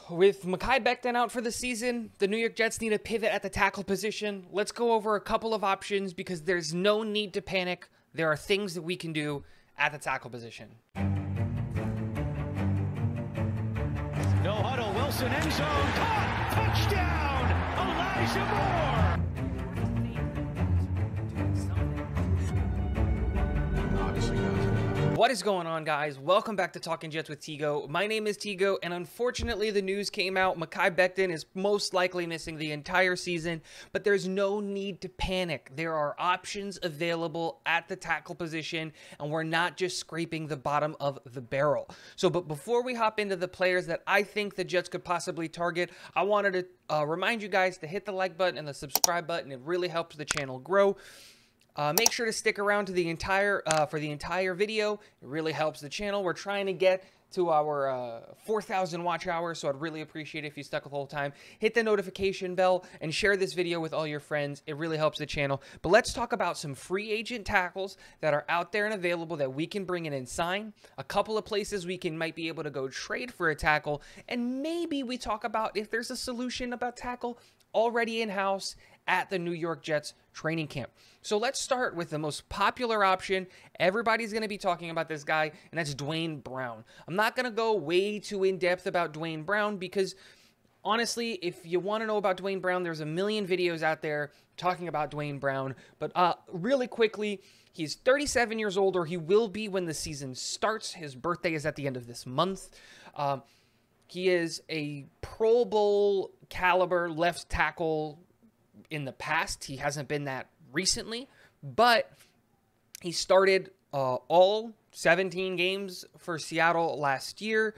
with Mekhi Becton out for the season, the New York Jets need a pivot at the tackle position. Let's go over a couple of options because there's no need to panic. There are things that we can do at the tackle position. No huddle, Wilson end zone, caught, touchdown, Elijah Moore. What is going on, guys? Welcome back to Talking Jets with Tigo. My name is Tigo, and unfortunately the news came out. Mekhi Becton is most likely missing the entire season, but there's no need to panic. There are options available at the tackle position, and we're not just scraping the bottom of the barrel. But before we hop into the players that I think the Jets could possibly target, I wanted to remind you guys to hit the like button and the subscribe button. It really helps the channel grow. Make sure to stick around to the entire video. It really helps the channel. We're trying to get to our 4,000 watch hours, so I'd really appreciate it if you stuck the whole time. Hit the notification bell and share this video with all your friends. It really helps the channel. But let's talk about some free agent tackles that are out there and available that we can bring in and sign. A couple of places we might be able to go trade for a tackle, and maybe we talk about if there's a solution about tackle already in-house at the New York Jets training camp. So let's start with the most popular option. Everybody's going to be talking about this guy, and that's Dwayne Brown. I'm not going to go way too in-depth about Dwayne Brown because, honestly, if you want to know about Dwayne Brown, there's a million videos out there talking about Dwayne Brown. But really quickly, he's 37 years old, or he will be when the season starts. His birthday is at the end of this month. He is a Pro Bowl caliber left tackle in the past. He hasn't been that recently, but he started all 17 games for Seattle last year.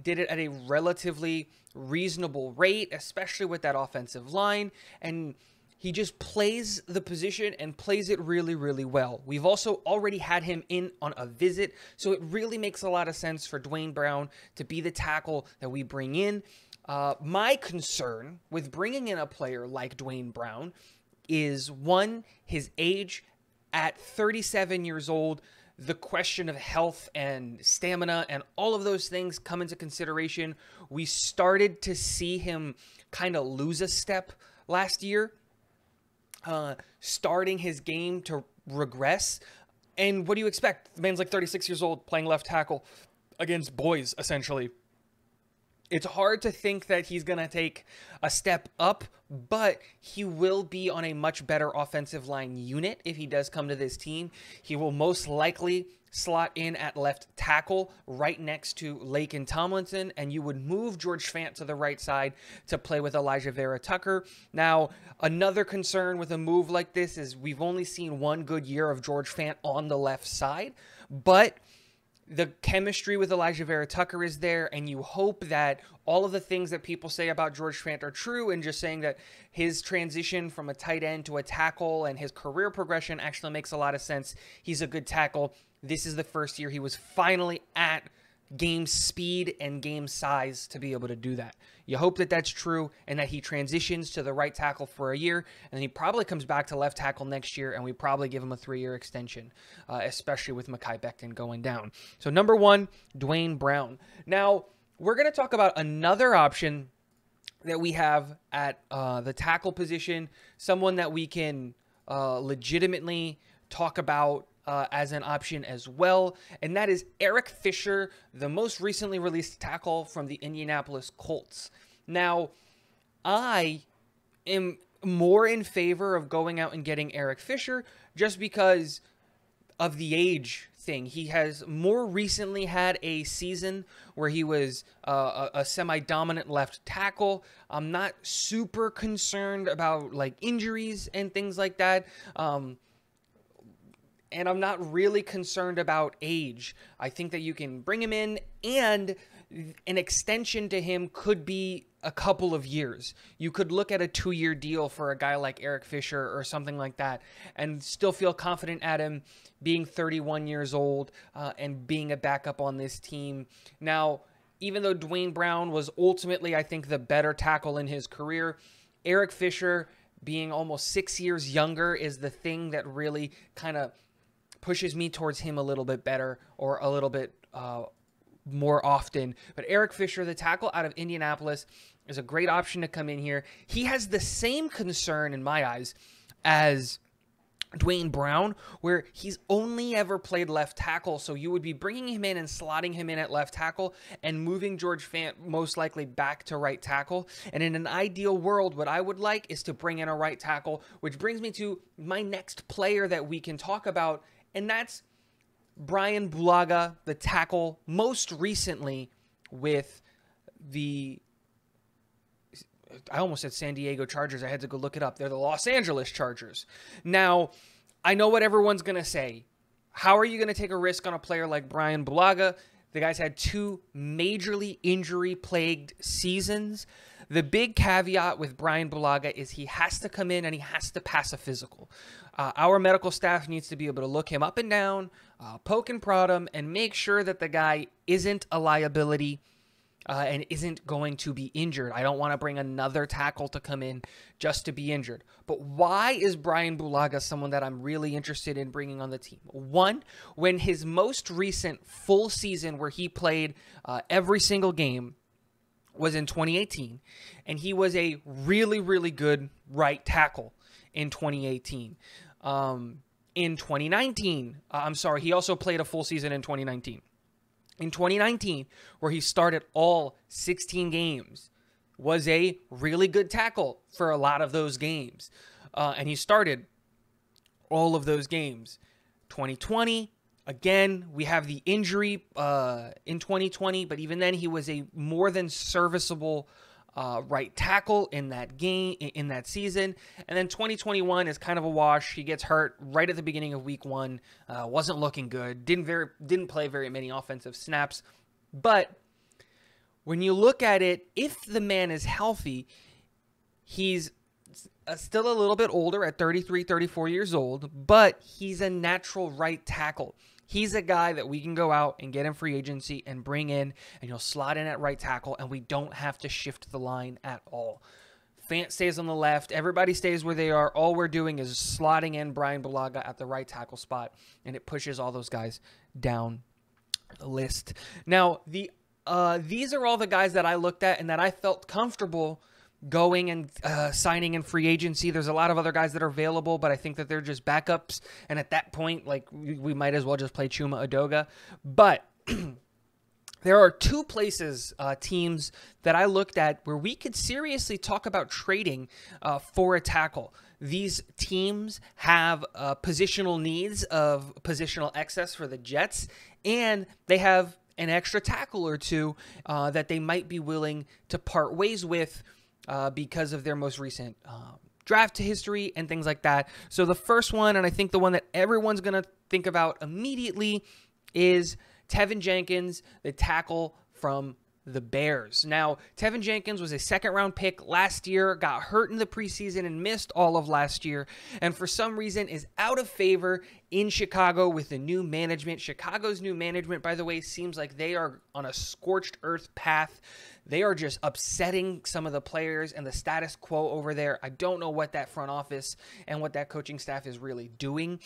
Did it at a relatively reasonable rate, especially with that offensive line, and he just plays the position and plays it really, really well. We've also already had him in on a visit, so it really makes a lot of sense for Dwayne Brown to be the tackle that we bring in. My concern with bringing in a player like Dwayne Brown is, one, his age. At 37 years old, the question of health and stamina and all of those things come into consideration. We started to see him kind of lose a step last year, starting his game to regress. And what do you expect? The man's like 36 years old playing left tackle against boys, essentially. It's hard to think that he's going to take a step up, but he will be on a much better offensive line unit if he does come to this team. He will most likely slot in at left tackle right next to Laken Tomlinson, and you would move George Fant to the right side to play with Elijah Vera-Tucker. Now, another concern with a move like this is we've only seen one good year of George Fant on the left side, but the chemistry with Elijah Vera-Tucker is there, and you hope that all of the things that people say about George Fant are true, and just saying that his transition from a tight end to a tackle and his career progression actually makes a lot of sense. He's a good tackle. This is the first year he was finally at game speed and game size to be able to do that. You hope that that's true and that he transitions to the right tackle for a year, and he probably comes back to left tackle next year, and we probably give him a 3-year extension, especially with Mekhi Becton going down. So number one, Dwayne Brown. Now, we're going to talk about another option that we have at the tackle position, someone that we can legitimately talk about as an option as well, and that is Eric Fisher, the most recently released tackle from the Indianapolis Colts. Now, I am more in favor of going out and getting Eric Fisher just because of the age thing. He has more recently had a season where he was a semi-dominant left tackle. I'm not super concerned about like injuries and things like that. And I'm not really concerned about age. I think that you can bring him in, and an extension to him could be a couple of years. You could look at a 2-year deal for a guy like Eric Fisher or something like that and still feel confident at him being 31 years old and being a backup on this team. Now, even though Dwayne Brown was ultimately, I think, the better tackle in his career, Eric Fisher being almost 6 years younger is the thing that really kind of pushes me towards him a little bit better, or a little bit more often. But Eric Fisher, the tackle out of Indianapolis, is a great option to come in here. He has the same concern in my eyes as Dwayne Brown, where he's only ever played left tackle, so you would be bringing him in and slotting him in at left tackle and moving George Fant most likely back to right tackle. And in an ideal world, what I would like is to bring in a right tackle, which brings me to my next player that we can talk about, and that's Brian Bulaga, the tackle, most recently with the, I almost said San Diego Chargers. I had to go look it up. They're the Los Angeles Chargers. Now, I know what everyone's going to say. How are you going to take a risk on a player like Brian Bulaga? The guy's had 2 majorly injury-plagued seasons. The big caveat with Brian Bulaga is he has to come in and he has to pass a physical. Our medical staff needs to be able to look him up and down, poke and prod him, and make sure that the guy isn't a liability and isn't going to be injured. I don't want to bring another tackle to come in just to be injured. But why is Brian Bulaga someone that I'm really interested in bringing on the team? One, when his most recent full season where he played every single game was in 2018, and he was a really, really good right tackle in 2018. In 2019, he also played a full season in 2019. In 2019, where he started all 16 games, was a really good tackle for a lot of those games. And he started all of those games. 2020, again, we have the injury in 2020, but even then he was a more than serviceable right tackle in that game, in that season. And then 2021 is kind of a wash. He gets hurt right at the beginning of week 1. Wasn't looking good. Didn't play very many offensive snaps. But when you look at it, if the man is healthy, he's still a little bit older at 33, 34 years old, but he's a natural right tackle. He's a guy that we can go out and get in free agency and bring in, and he'll slot in at right tackle, and we don't have to shift the line at all. Fant stays on the left. Everybody stays where they are. All we're doing is slotting in Brian Bulaga at the right tackle spot, and it pushes all those guys down the list. Now, these are all the guys that I looked at and that I felt comfortable going and signing in free agency. There's a lot of other guys that are available, but I think that they're just backups. And at that point, like, we might as well just play Chuma Edoga. But there are 2 places, teams that I looked at where we could seriously talk about trading for a tackle. These teams have positional needs of positional excess for the Jets, and they have an extra tackle or 2 that they might be willing to part ways with because of their most recent draft history and things like that. So the first one, and I think the one that everyone's going to think about immediately, is Tevin Jenkins, the tackle from the Bears. Now, Tevin Jenkins was a second-round pick last year, got hurt in the preseason and missed all of last year, and for some reason is out of favor in Chicago with the new management. Chicago's new management, by the way, seems like they are on a scorched earth path. They are just upsetting some of the players and the status quo over there. I don't know what that front office and what that coaching staff is really doing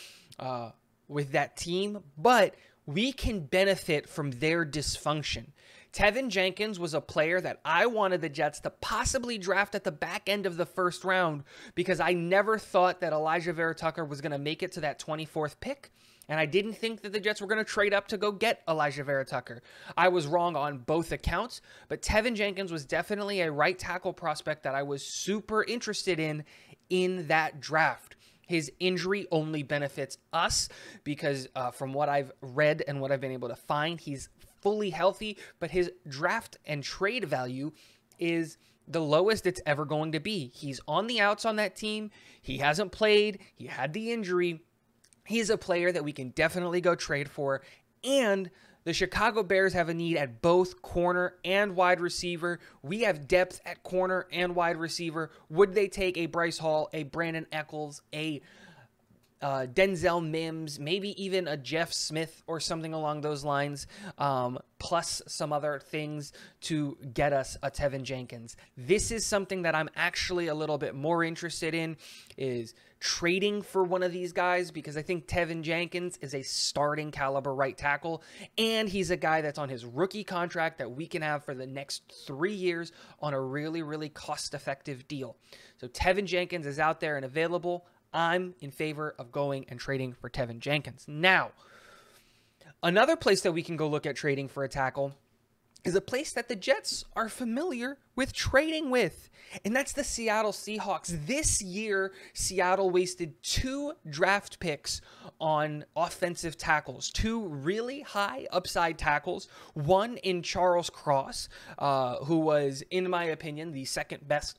with that team, but we can benefit from their dysfunction. Tevin Jenkins was a player that I wanted the Jets to possibly draft at the back end of the first round because I never thought that Elijah Vera Tucker was going to make it to that 24th pick. And I didn't think that the Jets were going to trade up to go get Elijah Vera Tucker. I was wrong on both accounts, but Tevin Jenkins was definitely a right tackle prospect that I was super interested in that draft. His injury only benefits us because from what I've read and what I've been able to find, he's fully healthy, but his draft and trade value is the lowest it's ever going to be. He's on the outs on that team. He hasn't played. He had the injury. He's a player that we can definitely go trade for. And the Chicago Bears have a need at both corner and wide receiver. We have depth at corner and wide receiver. Would they take a Bryce Hall, a Brandon Eccles, a Denzel Mims, maybe even a Jeff Smith or something along those lines, plus some other things to get us a Tevin Jenkins. This is something that I'm actually a little bit more interested in, is trading for one of these guys, because I think Tevin Jenkins is a starting caliber right tackle, and he's a guy that's on his rookie contract that we can have for the next 3 years on a really, really cost-effective deal. So Tevin Jenkins is out there and available. I'm in favor of going and trading for Tevin Jenkins. Now, another place that we can go look at trading for a tackle is a place that the Jets are familiar with trading with, and that's the Seattle Seahawks. This year, Seattle wasted 2 draft picks on offensive tackles, 2 really high upside tackles, one in Charles Cross, who was, in my opinion, the second best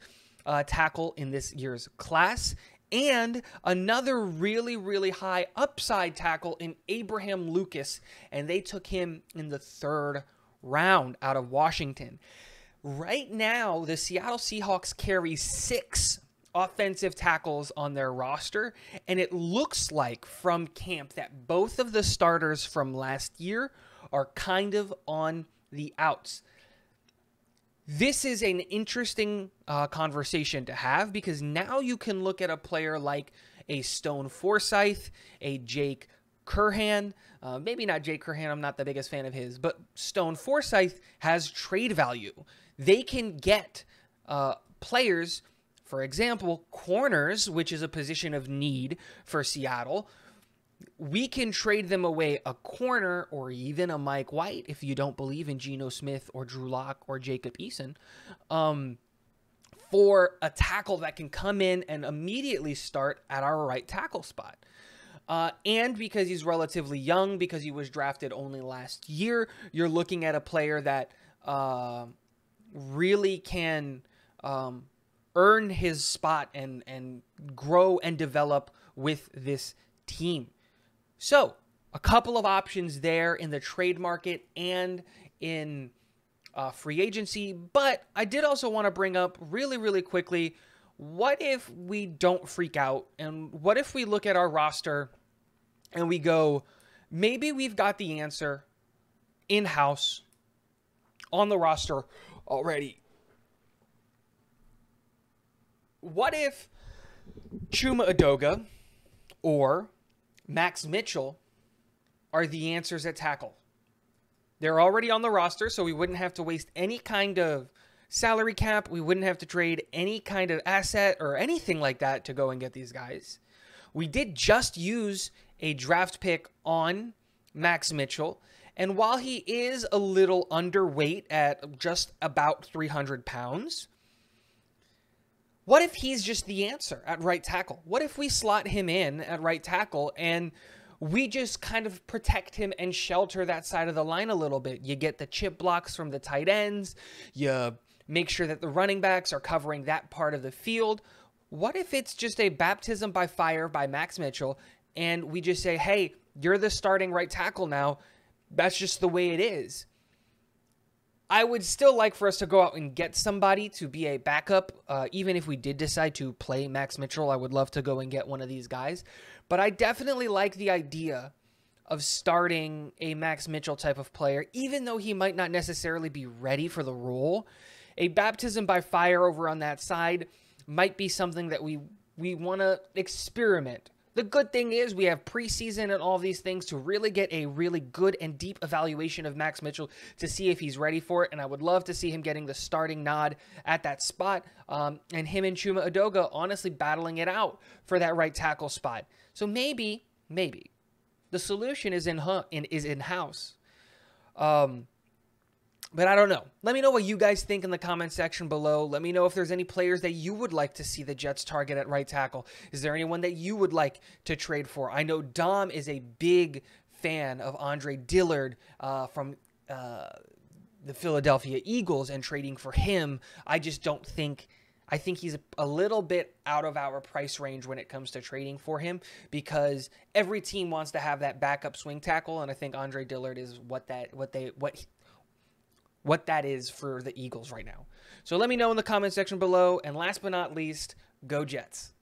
tackle in this year's class, and another really, really high upside tackle in Abraham Lucas, and they took him in the 3rd round out of Washington. Right now, the Seattle Seahawks carry 6 offensive tackles on their roster, and it looks like from camp that both of the starters from last year are kind of on the outs. This is an interesting conversation to have, because now you can look at a player like a Stone Forsythe, a Jake Curhan. Maybe not Jake Curhan, I'm not the biggest fan of his, but Stone Forsythe has trade value. They can get players, for example, corners, which is a position of need for Seattle. We can trade them away a corner or even a Mike White, if you don't believe in Geno Smith or Drew Lock or Jacob Eason, for a tackle that can come in and immediately start at our right tackle spot. And because he's relatively young, because he was drafted only last year, you're looking at a player that really can earn his spot and grow and develop with this team. So, a couple of options there in the trade market and in free agency, but I did also want to bring up really, really quickly, what if we don't freak out, and what if we look at our roster and we go, maybe we've got the answer in-house on the roster already. What if Chuma Edoga or Max Mitchell are the answers at tackle? They're already on the roster, so we wouldn't have to waste any kind of salary cap. We wouldn't have to trade any kind of asset or anything like that to go and get these guys. We did just use a draft pick on Max Mitchell, and while he is a little underweight at just about 300 pounds, what if he's just the answer at right tackle? What if we slot him in at right tackle and we just kind of protect him and shelter that side of the line a little bit? You get the chip blocks from the tight ends. You make sure that the running backs are covering that part of the field. What if it's just a baptism by fire by Max Mitchell, and we just say, hey, you're the starting right tackle now. That's just the way it is. I would still like for us to go out and get somebody to be a backup. Even if we did decide to play Max Mitchell, I would love to go and get one of these guys. But I definitely like the idea of starting a Max Mitchell type of player, even though he might not necessarily be ready for the role. A baptism by fire over on that side might be something that we want to experiment. The good thing is we have preseason and all these things to really get a really good and deep evaluation of Max Mitchell to see if he's ready for it. And I would love to see him getting the starting nod at that spot, and him and Chuma Edoga honestly battling it out for that right tackle spot. So maybe the solution is in-house. But I don't know. Let me know what you guys think in the comment section below. Let me know if there's any players that you would like to see the Jets target at right tackle. Is there anyone that you would like to trade for? I know Dom is a big fan of Andre Dillard from the Philadelphia Eagles, and trading for him, I just don't think... I think he's a little bit out of our price range when it comes to trading for him, because every team wants to have that backup swing tackle, and I think Andre Dillard is what that is for the Eagles right now. So let me know in the comment section below. And last but not least, go Jets.